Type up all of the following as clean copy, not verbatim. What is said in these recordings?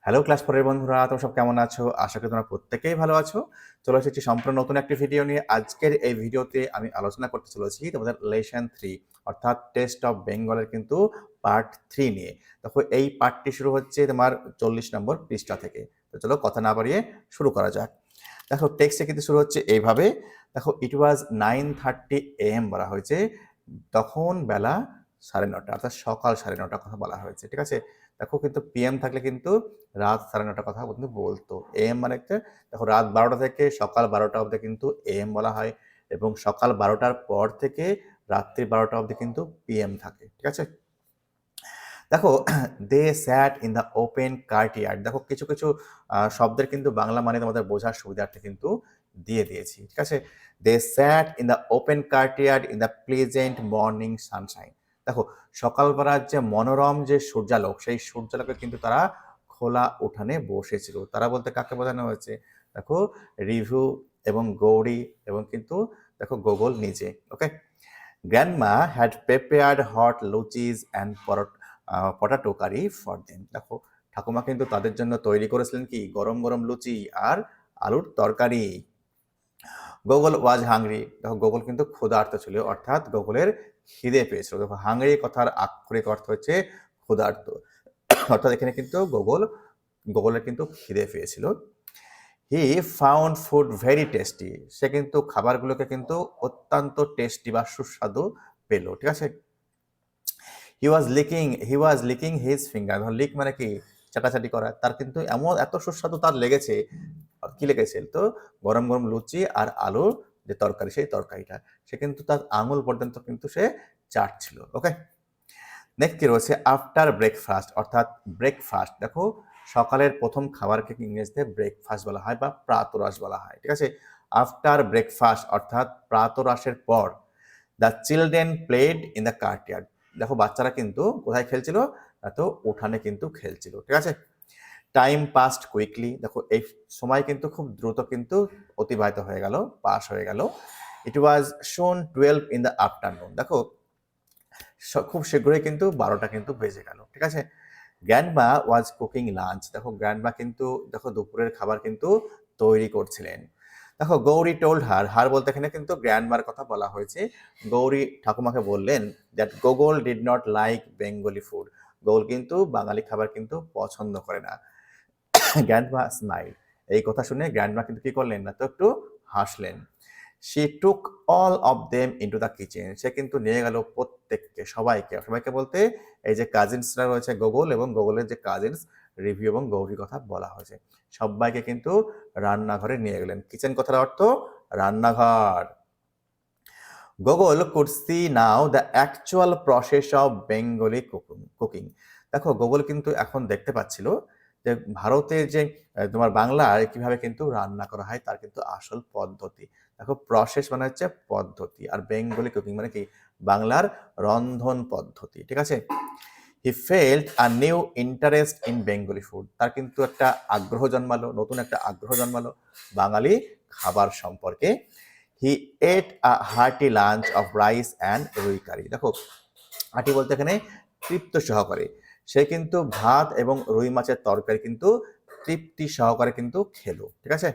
Hello class ফোরের বন্ধুরা, তোমরা সব কেমন আছো? আশা করি তোমরা প্রত্যেকেই ভালো আছো। চলে এসেছি সম্পূর্ণ নতুন একটি ভিডিও নিয়ে। আজকের এই ভিডিওতে আমি আলোচনা করতে চলেছি তোমাদের লেসন 3 অর্থাৎ টেস্ট অফ বেঙ্গলের কিন্তু পার্ট 3 নিয়ে। দেখো এই পার্টটি শুরু হচ্ছে তোমার 40 নম্বর পৃষ্ঠা থেকে। তো চলো কথা না বাড়িয়ে শুরু করা যাক। দেখো টেক্সটে কিন্তু শুরু হচ্ছে এইভাবে। দেখো ইট ওয়াজ 9:30 AM বলা হয়েছে। তখন বেলা 9:30 অর্থাৎ সকাল 9:30 কথা বলা হয়েছে। ঠিক আছে? দেখো কিন্তু পিএম থাকলে কিন্তু রাত 9:30 কথা কিন্তু বলতো। এএম মানে হচ্ছে দেখো রাত 12টা থেকে সকাল 12টা অবধি কিন্তু এএম বলা হয় এবং সকাল 12টার পর থেকে রাত্রি 12টা অবধি কিন্তু পিএম থাকে। ঠিক আছে? দেখো দে স্যাট ইন দ্য ওপেন কার্টইয়ার্ড। দেখো কিছু কিছু শব্দের কিন্তু বাংলা মানে তোমাদের বোঝার সুবিধার্থে কিন্তু দিয়ে দিয়েছি। ঠিক আছে? They sat in the open courtyard in the pleasant morning sunshine. দেখো সকালবেলার যে মনোরম যে সূর্যালোক, সেই সূর্যালোকে কিন্তু তারা খোলা উঠানে বসেছিল। তারা বলতে কাকে বোঝানো হয়েছে? দেখো রিভু এবং গৌরী এবং কিন্তু দেখো গোগল নিজে। Okay, grandma had prepared hot luchis and potato curry for them. দেখো ঠাকুমা কিন্তু তাদের জন্য তৈরি করেছিলেন কি গরম গরম লুচি আর আলুর তরকারি। Gogol was hungry. দেখো গোগল কিন্তু ক্ষুধার্ত ছিল, অর্থাৎ গোগলের খিদে পেয়েছিল। দেখো হাংরি কথার আক্ষরিক অর্থ হচ্ছে ক্ষুধার্ত, অর্থাৎ এখানে কিন্তু গোগলের কিন্তু খিদে পেয়েছিল। He found food very tasty. সে কিন্তু খাবারগুলোকে কিন্তু অত্যন্ত টেস্টি বা সুস্বাদু পেল। ঠিক আছে? হি ওয়াজ লিকিং হিজ ফিঙ্গার। লিক মানে কি চাটাচাটি করা। তার কিন্তু এত সুস্বাদু তার লেগেছে। কি লেগেছে? তো গরম গরম লুচি আর আলুর যে তরকারি, সেই তরকারিটা সে কিন্তু তার আঙুল পর্যন্ত কিন্তু সে চাটছিল। ওকে, নেক্সট কি রয়েছে? আফটার ব্রেকফাস্ট অর্থাৎ ব্রেকফাস্ট। দেখো সকালের প্রথম খাবারকে ইংরেজিতে ব্রেকফাস্ট বলা হয় বা প্রাতরাশ বলা হয়। ঠিক আছে? আফটার ব্রেকফাস্ট অর্থাৎ প্রাতরাশের পর the children played in the courtyard. দেখো বাচ্চারা কিন্তু কোথায় খেলছিল? তো উঠানে কিন্তু খেলছিল। ঠিক আছে? Time past quickly. দেখো এই সময় কিন্তু খুব দ্রুত কিন্তু অতিবাহিত হয়ে গেল, পাস হয়ে গেল। ইট ওয়াজ শোন 12 ইন দ্য আফটারনুন। দেখো খুব শীঘ্রই কিন্তু 12টা কিন্তু বেজে গেল। ঠিক আছে? Grandma was cooking lunch. দেখো গ্র্যান্ডমা কিন্তু দেখো দুপুরের খাবার কিন্তু তৈরি করছিলেন। দেখো গৌরী টোল্ড হার বলতে এখানে কিন্তু গ্র্যান্ডমার কথা বলা হয়েছে। গৌরী ঠাকুমাকে বললেন that Gogol did not like Bengali food. Gogol কিন্তু বাঙালি খাবার কিন্তু পছন্দ করে না। Grandma smile. এই কথা শুনে গ্র্যান্ডমা কিন্তু কি করলেন না তো একটু হাসলেন। She took all of them into the kitchen. সে কিন্তু নিয়ে গেল প্রত্যেককে, সবাইকে বলতে এই যে কাজিনসরা রয়েছে গোগল এবং গোগলের যে কাজিনস রিভিউ এবং গৌরীর কথা বলা হয়েছে, সবাইকে কিন্তু রান্নাঘরে নিয়ে গেলেন। কিচেন কথার অর্থ রান্নাঘর। Gogol could see now the actual process of Bengali cooking. দেখো গোগল কিন্তু এখন দেখতে পাচ্ছিল যে ভারতের যে তোমার বাংলার কিভাবে কিন্তু রান্না করা হয় তার কিন্তু আসল পদ্ধতি। দেখো প্রসেস মানে হচ্ছে পদ্ধতি, আর বেঙ্গলি কুকিং মানে কি বাংলার রন্ধন পদ্ধতি। ঠিক আছে? He felt a new interest in Bengali food. তার কিন্তু একটা আগ্রহ জন্মালো, নতুন একটা আগ্রহ জন্মালো বাঙালি খাবার সম্পর্কে। He ate a hearty lunch of rice and rui curry. দেখো হার্টি বলতে এখানে তৃপ্ত সহকারে সে কিন্তু ভাত এবং রুই মাছের তরকারি কিন্তু তৃপ্তি সহকারে কিন্তু খেলো। ঠিক আছে?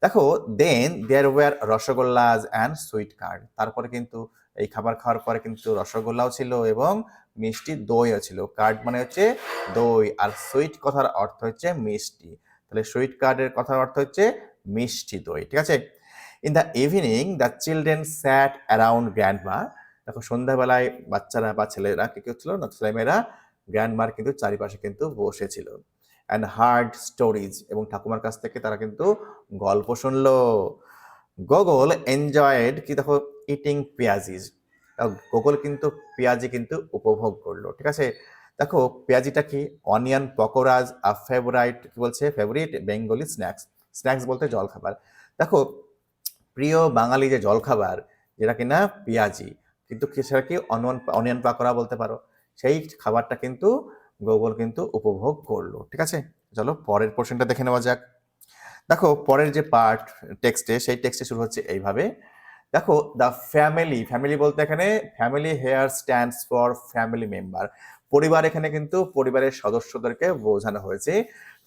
দেখো then there were rasgullas and sweet curd. তারপরে কিন্তু এই খাবার খাওয়ার পরে কিন্তু রসগোল্লাও ছিল এবং মিষ্টি দইও ছিল। কার্ড মানে হচ্ছে দই, আর সুইট কথার অর্থ হচ্ছে মিষ্টি। তাহলে সুইট কার্ডের কথার অর্থ হচ্ছে মিষ্টি দই। ঠিক আছে? In the evening the children sat around grandma. দেখো সন্ধ্যাবেলায় বাচ্চারা বা ছেলেরা কি করছিল না, ছেলেমেয়েরা গ্র্যান্ডমার কিন্তু চারিপাশে কিন্তু বসেছিল অ্যান্ড হার্ড স্টোরিজ, এবং ঠাকুমার কাছ থেকে তারা কিন্তু গল্প শুনলো। গোগল এনজয়েড কি দেখো ইটিং পেঁয়াজিজ। গোগল কিন্তু পেঁয়াজি কিন্তু উপভোগ করলো। ঠিক আছে? দেখো পেঁয়াজিটা কি? অনিয়ন পকোড়াজ আ ফেভারিট, কি বলছে ফেভারিট বেঙ্গলি স্ন্যাক্স। স্ন্যাক্স বলতে জলখাবার। দেখো প্রিয় বাঙালি যে জলখাবার যেটা কিনা পেঁয়াজি, কিন্তু সেটা কি অনিয়ন পাকোড়া বলতে পারো, সেই খাবারটা কিন্তু গোগল কিন্তু উপভোগ করলো। ঠিক আছে? চলো পরের পোর্শনটা দেখে নেওয়া যাক। দেখো পরের যে পার্ট টেক্সটে, সেই টেক্সটে শুরু হচ্ছে এইভাবে। দেখো দ্য ফ্যামিলি বলতে এখানে family here stands for family member. পরিবার এখানে কিন্তু পরিবারের সদস্যদেরকে বোঝানো হয়েছে।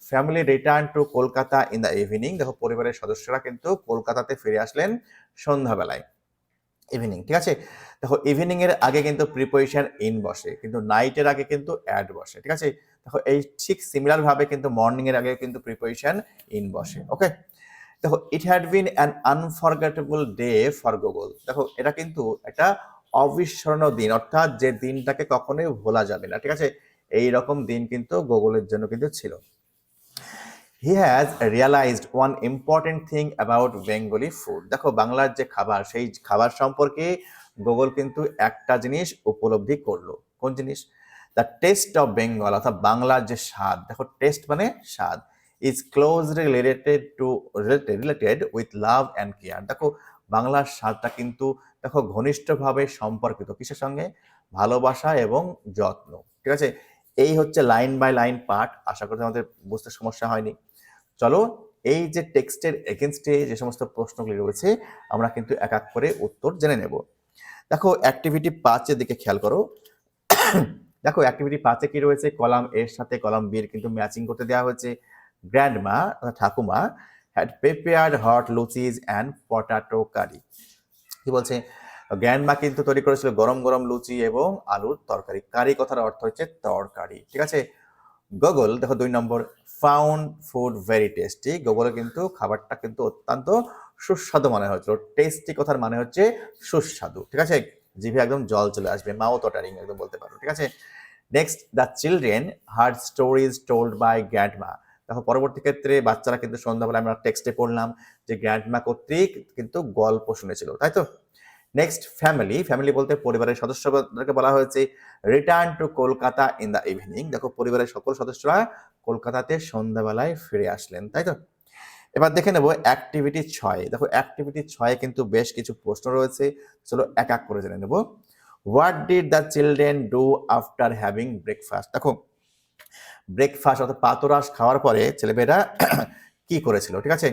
Family return to Kolkata in the evening, দেখো পরিবারের সদস্যরা কিন্তু কলকাতাতে ফিরে আসলেন সন্ধ্যাবেলায়, ইভিনিং, ঠিক আছে। দেখো ইভিনিং এর আগে কিন্তু প্রিপোজিশন ইন বসে, কিন্তু নাইটের আগে কিন্তু অ্যাড বসে, ঠিক আছে। দেখো এই ঠিক সিমিলার ভাবে কিন্তু মর্নিং এর আগে কিন্তু প্রিপোজিশন ইন বসে, ওকে। দেখো it had been an unforgettable day for Google, দেখো এটা কিন্তু একটা অবিস্মরণীয় দিন, অর্থাৎ যে দিনটাকে কখনোই ভোলা যাবে না, ঠিক আছে। এই রকম দিন কিন্তু গুগলের জন্য কিন্তু ছিল। He has realised one important thing about Bengali food, দেখো বাংলার যে খাবার, সেই খাবার সম্পর্কে গুগল কিন্তু একটা জিনিস উপলব্ধি করলো। কোন জিনিস? দ্য টেস্ট অফ বেঙ্গল, অর্থাৎ বাংলার যে স্বাদ, দেখো টেস্ট মানে স্বাদ, is closely related with love and care, দেখো বাংলার স্বাদটা কিন্তু দেখো ঘনিষ্ঠভাবে সম্পর্কিত কিসের সঙ্গে? ভালোবাসা এবং যত্ন, ঠিক আছে। এই হচ্ছে লাইন বাই লাইন পার্ট, আশা করি আমাদের বুঝতে সমস্যা হয়নি। চলো এই যে টেক্সটের এগেনস্টে যে সমস্ত প্রশ্নগুলি রয়েছে আমরা কিন্তু এক এক করে উত্তর জেনে নেব। দেখো অ্যাক্টিভিটি 5 এর দিকে খেয়াল করো। দেখো অ্যাক্টিভিটি 5 কি রয়েছে? কলাম এর সাথে কলাম বি এর কিন্তু ম্যাচিং করতে দেওয়া হয়েছে। গ্র্যান্ডমা ঠাকুমা had prepared hot luchis and potato curry, কি বলছে? গ্র্যান্ডমা কিন্তু তৈরি করেছিল গরম গরম লুচি এবং আলুর তরকারি। কারি কথার অর্থ হচ্ছে তরকারি, ঠিক আছে। গুগল দেখো 2 নম্বর, ফাউন্ড ফুড ভেরি টেস্টি, গুগলে কিন্তু খাবারটা কিন্তু অত্যন্ত সুস্বাদু মনে হয়েছিল। টেস্টি কথার মানে হচ্ছে সুস্বাদু, ঠিক আছে। জিভে একদম জল চলে আসবে, মাউথ ওয়াটারিং একদম বলতে পারো, ঠিক আছে। Next, the children heard stories told by grandma, দেখো পরবর্তী ক্ষেত্রে বাচ্চারা কিন্তু সন্ধ্যাবেলা আমরা টেক্সটে পড়লাম যে গ্র্যান্ডমা কর্তৃক কিন্তু গল্প শুনেছিল, তাই তো। নেক্সট, ফ্যামিলি, ফ্যামিলি বলতে পরিবারের সদস্যদেরকে বলা হয়েছে return to Kolkata in the evening, দেখো পরিবারের সকল সদস্যরা কলকাতাতে সন্ধ্যাবেলায় ফিরে আসলেন, তাই তো। এবার দেখে নেব অ্যাক্টিভিটি 6, দেখো অ্যাক্টিভিটি 6 কিন্তু বেশ কিছু প্রশ্ন রয়েছে, চলো এক এক করে জেনে নেব। What did the children do after having breakfast, দেখো ব্রেকফাস্ট অর্থাৎ প্রাতরাশ খাওয়ার পরে ছেলেমেয়েরা কি করেছিল, ঠিক আছে।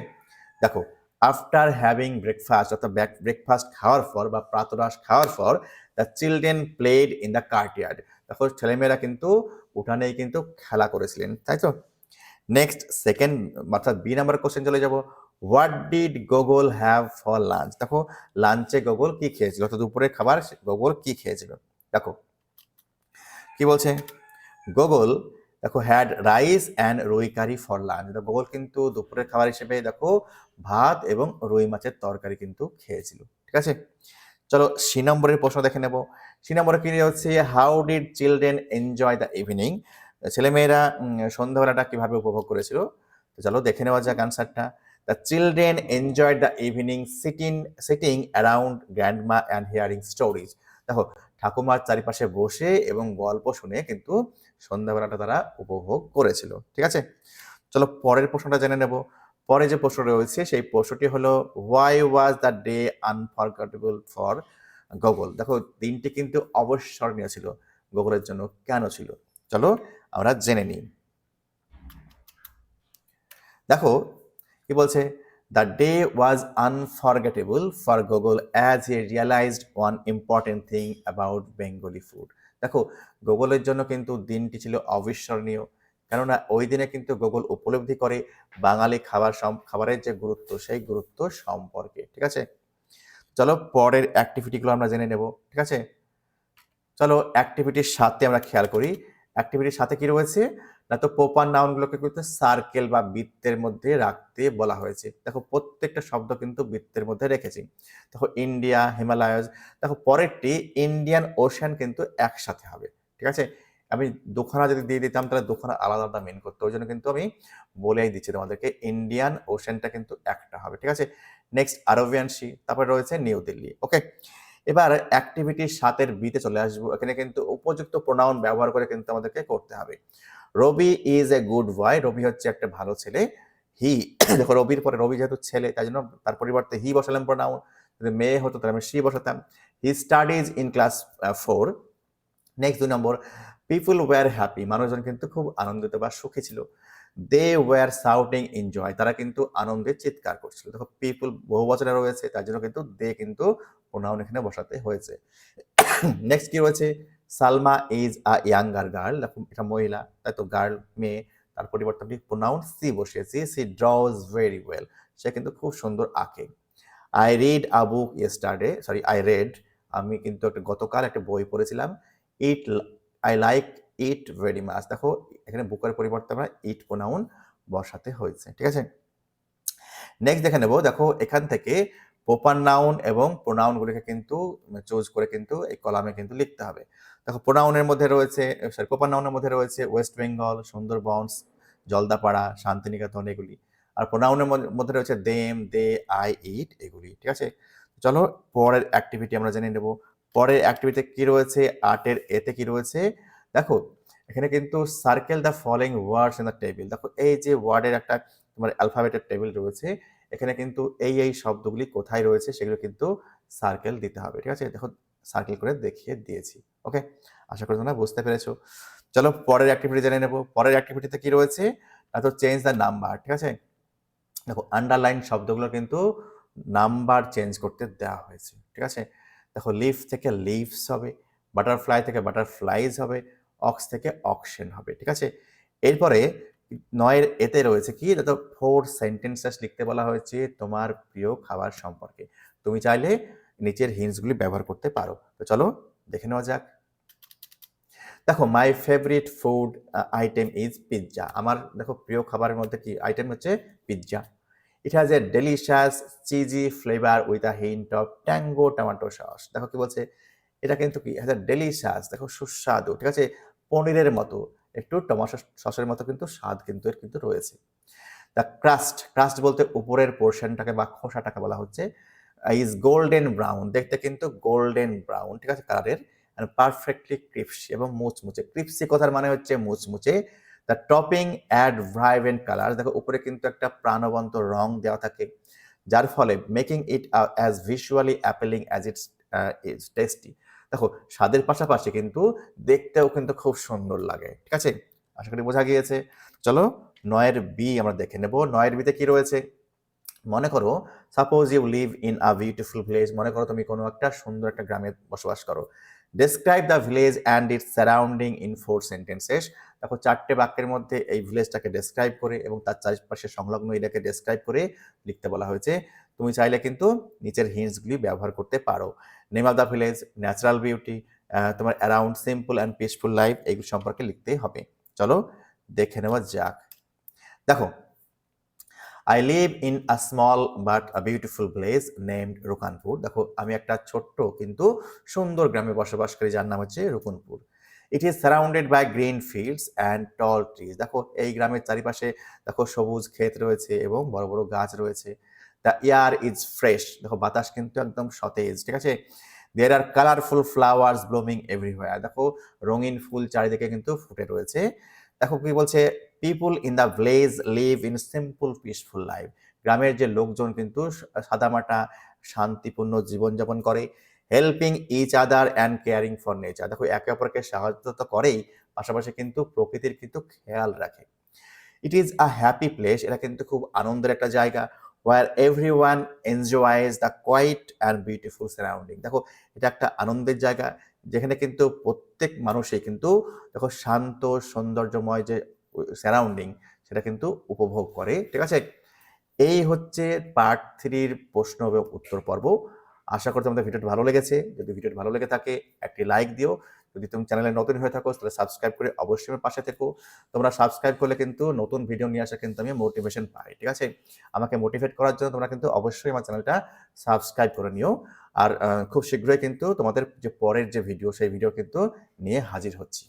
দেখো আফটার হ্যাভিং ব্রেকফাস্ট অর্থাৎ ব্রেকফাস্ট খাওয়ার পর বা প্রাতরাশ খাওয়ার পর the children played in the courtyard, দেখো ছেলেমেয়েরা কিন্তু উঠানেই কিন্তু খেলা করেছিলেন, তাই তো। নেক্সট সেকেন্ড অর্থাৎ বি নাম্বার কোশ্চেন চলে যাব। What did Gogol have for lunch, দেখো লাঞ্চে গুগল কি খেয়েছিল, অর্থাৎ দুপুরের খাবার গুগল কি খেয়েছিল। দেখো কি বলছে, গুগল দেখো had rice and rui curry for lunch, Google কিন্তু দুপুরের খাবার হিসেবে দেখো ভাত এবং রুই মাছের তরকারি কিন্তু খেয়েছিল, ঠিক আছে। চলো সি নম্বরের প্রশ্ন দেখে নেব। সি নম্বরে কি হচ্ছে, how did children enjoy the evening, ছেলেমেয়েরা সন্ধ্যাবেলাটা কিভাবে উপভোগ করেছিল। তো চলো দেখে নেওয়া যাক আনসারটা। The children enjoy the evening sitting around grandma and hearing stories, দেখো ঠাকুমার চারিপাশে বসে এবং গল্প শুনে কিন্তু সন্ধ্যাবেলাটা তারা উপভোগ করেছিল, ঠিক আছে। চলো পরের প্রশ্নটা জেনে নেব। পরে যে প্রশ্ন রয়েছে সেই প্রশ্নটি হলো, why was the day unforgettable for Google, দেখো দিনটি কিন্তু অবিস্মরণীয় ছিল গুগলের জন্য, কেন ছিল? চলো আমরা জেনে নিই। দেখো কি বলছে, the day was unforgettable for Google as he realised one important thing about Bengali food, দেখো গুগলের জন্য কিন্তু দিনটি ছিল অবিস্মরণীয়, কেননা ওই দিনে কিন্তু গুগল উপলব্ধি করে বাঙালি খাবারের যে গুরুত্ব, সেই গুরুত্ব সম্পর্কে, ঠিক আছে। চলো পরের অ্যাক্টিভিটিগুলো আমরা জেনে নেব, ঠিক আছে। চলো অ্যাক্টিভিটির সাথে আমরা খেয়াল করি। অ্যাক্টিভিটির সাথে কি রয়েছে না, তো প্রপার নাউনগুলোকে কিন্তু সার্কেল বা বৃত্তের মধ্যে রাখতে বলা হয়েছে। দেখো প্রত্যেকটা শব্দ কিন্তু বৃত্তের মধ্যে রেখেছি। দেখো ইন্ডিয়া, হিমালয়াস, দেখো পরেরটি ইন্ডিয়ান ওশান কিন্তু একসাথে হবে, ঠিক আছে। আমি দুখানা যদি দিয়ে দিতাম তাহলে দুখানা আলাদা আলাদা মিন করতো, ওই জন্য কিন্তু আমি বলেই দিচ্ছি তোমাদেরকে ইন্ডিয়ান ওশানটা কিন্তু একটা হবে, ঠিক আছে। নেক্সট আরবিয়ান সি, তারপরে রয়েছে নিউ দিল্লি, ওকে। এবার অ্যাক্টিভিটির 7 বিতে চলে আসবো। এখানে কিন্তু উপযুক্ত প্রোনাউন ব্যবহার করে কিন্তু আমাদেরকে করতে হবে। রবি ইজ এ গুড বয়, রবি হচ্ছে একটা ভালো ছেলে। হি দেখো রবির পরে রবি যেহেতু ছেলে তাই জন্য তার পরিবর্তে হি বসালাম প্রোনাউন, যদি মেয়ে হতো তাহলে আমি সি বসাতাম। He studies in class 4। Next 2 number, people were happy, মানুষজন কিন্তু খুব আনন্দিত বা সুখী ছিল। দে ওয়ার শাউটিং এনজয়, তারা কিন্তু আনন্দে চিৎকার করছিল। দেখো পিপুল বহু বচনে রয়েছে তার জন্য কিন্তু দে কিন্তু প্রোনাউন এখানে বসাতে হয়েছে। নেক্সট কি রয়েছে, Salma is a younger girl, দেখো এটা মহিলা তাই তো গার্ল মেয়ে, তার পরিবর্তে আমি প্রোনাউন সি বসিয়েছি, সি ড্রজ ভেরি ওয়েল, সে কিন্তু খুব সুন্দর আঁকে। I read a book yesterday, sorry I read, আমি কিন্তু গতকাল একটা বই পড়েছিলাম। It, I like it very much, দেখো এখানে বুকের পরিবর্তে আমরা ইট প্রোনাউন বসাতে হয়েছে, ঠিক আছে। নেক্সট দেখে নেব, দেখো এখান থেকে প্রপার নাউন এবং প্রোনাউনগুলিকে কিন্তু চুজ করে কিন্তু এই কলামে কিন্তু লিখতে হবে। দেখো প্রোনাউনের মধ্যে রয়েছে, সরি প্রপার নাউনের মধ্যে রয়েছে ওয়েস্ট বেঙ্গল, সুন্দরবনস, জলদাপাড়া, শান্তিনিকেতন এগুলি। আর প্রোনাউনের মধ্যে রয়েছে দেম, দে, আই, ইট এগুলি, ঠিক আছে। চলো পরের অ্যাক্টিভিটি আমরা জেনে নেব। পরের অ্যাক্টিভিটিতে কি রয়েছে, আর্টের এতে কি রয়েছে, দেখো এখানে কিন্তু circle the following words in the table. দেখো এই যে ওয়ার্ডের একটা তোমার অ্যালফাবেটের টেবিল রয়েছে, এখানে কিন্তু এই শব্দগুলি কোথায় রয়েছে সেগুলো কিন্তু সার্কেল দিতে হবে, ঠিক আছে। দেখো সার্কেল করে দেখিয়ে দিয়েছি, ওকে। আশা করি তোমরা বুঝতে পেরেছো। চলো পরের অ্যাক্টিভিটি জেনে নেব। পরের অ্যাক্টিভিটিতে কি রয়েছে, তো চেঞ্জ দ্য নাম্বার, ঠিক আছে। দেখো আন্ডারলাইন শব্দগুলো কিন্তু নাম্বার চেঞ্জ করতে দেওয়া হয়েছে, ঠিক আছে। দেখো লিফ থেকে লিভস হবে, বাটারফ্লাই থেকে বাটারফ্লাইজ হবে, অক্স থেকে অকশন হবে, ঠিক আছে। এরপরে 9 এতে রয়েছে কি, দেখো 4 সেন্টেন্সেস লিখতে বলা হয়েছে তোমার প্রিয় খাবার সম্পর্কে। তুমি চাইলে নিচের হিন্টসগুলি ব্যবহার করতে পারো। তো চলো দেখে নেওয়া যাক। দেখো my favourite food item is pizza, আমার দেখো প্রিয় খাবারের মধ্যে কি আইটেম হচ্ছে pizza. It has a delicious cheesy flavour with a hint of tangy tomato sauce. দেখো কি বলছে, এটা কিন্তু কি হ্যাজ এ ডেলিশিয়াস, দেখো সুস্বাদু, ঠিক আছে, পনিরের মতো একটু টমেটো সসের মতো কিন্তু স্বাদ কিন্তু এর কিন্তু রয়েছে। দ্য ক্রাস্ট, ক্রাস্ট বলতে উপরের পোর্শনটাকে বা খোসাটাকে বলা হচ্ছে, ইজ গোল্ডেন ব্রাউন, দেখতে কিন্তু গোল্ডেন ব্রাউন, ঠিক আছে কালারের, and perfectly ক্রিপসি এবং মুচমুচে। ক্রিপসি কথার মানে হচ্ছে মুচমুচে। The topping add vibrant colour, দেখো উপরে কিন্তু একটা প্রাণবন্ত রং দেওয়া থাকে, যার ফলে making it as visually appealing as it's is tasty. দেখো স্বাদের পাশাপাশি কিন্তু দেখতেও কিন্তু খুব সুন্দর লাগে, ঠিক আছে। আশা করি বোঝা গিয়েছে। চলো 9 বি আমরা দেখে নেব। 9 বিতে কি রয়েছে, মনে করো suppose you live in a beautiful village, মনে করো তুমি কোনো একটা সুন্দর একটা গ্রামে বসবাস করো। Describe the village and it's surrounding in 4 sentences. দেখো 4টে বাক্যের মধ্যে এই ভিলেজটাকে ডেসক্রাইব করে এবং তার চারপাশে সংলগ্ন এরিয়াকে ডেসক্রাইব করে লিখতে বলা হয়েছে। তুমি চাইলে কিন্তু নিচের হিন্টসগুলি ব্যবহার করতে পারো। Name of the village, natural beauty, তোমার around simple and peaceful life, এইগুলো সম্পর্কে লিখতেই হবে। চলো দেখে নেওয়া যাক। দেখো I live in a small but a beautiful place named Rukanpur. দেখো আমি একটা ছোট্ট কিন্তু সুন্দর গ্রামে বসবাস করি যার নাম হচ্ছে Rukanpur. It is surrounded by green fields and tall trees. দেখো এই গ্রামের চারিপাশে দেখো সবুজ ক্ষেত রয়েছে এবং বড় বড় গাছ রয়েছে। দ্য এয়ার ইজ ফ্রেশ, দেখো বাতাস কিন্তু একদম সতেজ, ঠিক আছে। দেয়ার আর কালারফুল ফ্লাওয়ার্স ব্লুমিং এভরিহোয়ার, দেখো রঙিন ফুল চারিদিকে কিন্তু ফুটে রয়েছে। দেখো কি বলছে, people in the village live in simple peaceful life. গ্রামের যে লোকজন কিন্তু সাদামাটা শান্তিপূর্ণ জীবনযাপন করে। Helping each other and caring for nature, দেখো একে অপরকে সাহায্য তো করেই, পাশাপাশি কিন্তু প্রকৃতির কিন্তু খেয়াল রাখে। It is a happy place, এটা কিন্তু খুব আনন্দের একটা জায়গা। Where everyone enjoys the quiet and beautiful surrounding. দেখো এটা একটা আনন্দের জায়গা যেখানে কিন্তু প্রত্যেক মানুষই কিন্তু দেখো শান্ত সৌন্দর্যময় যে সারাউন্ডিং সেটা কিন্তু উপভোগ করে, ঠিক আছে। এই হচ্ছে পার্ট 3-র প্রশ্ন এবং উত্তর পর্ব। আশা করি তোমাদের ভিডিওটি ভালো লেগেছে। যদি ভিডিওটি ভালো লেগে থাকে একটি লাইক দিও। যদি তুমি চ্যানেলে নতুন হয়ে থাকো তাহলে সাবস্ক্রাইব করে অবশ্যই আমার পাশে থেকো। তোমরা সাবস্ক্রাইব করলে কিন্তু নতুন ভিডিও নিয়ে আসা কিন্তু আমি মোটিভেশন পাই, ঠিক আছে। আমাকে মোটিভেট করার জন্য তোমরা কিন্তু অবশ্যই আমার চ্যানেলটা সাবস্ক্রাইব করে নিও। আর খুব শীঘ্রই কিন্তু তোমাদের যে পরের যে ভিডিও সেই ভিডিও কিন্তু নিয়ে হাজির হচ্ছি।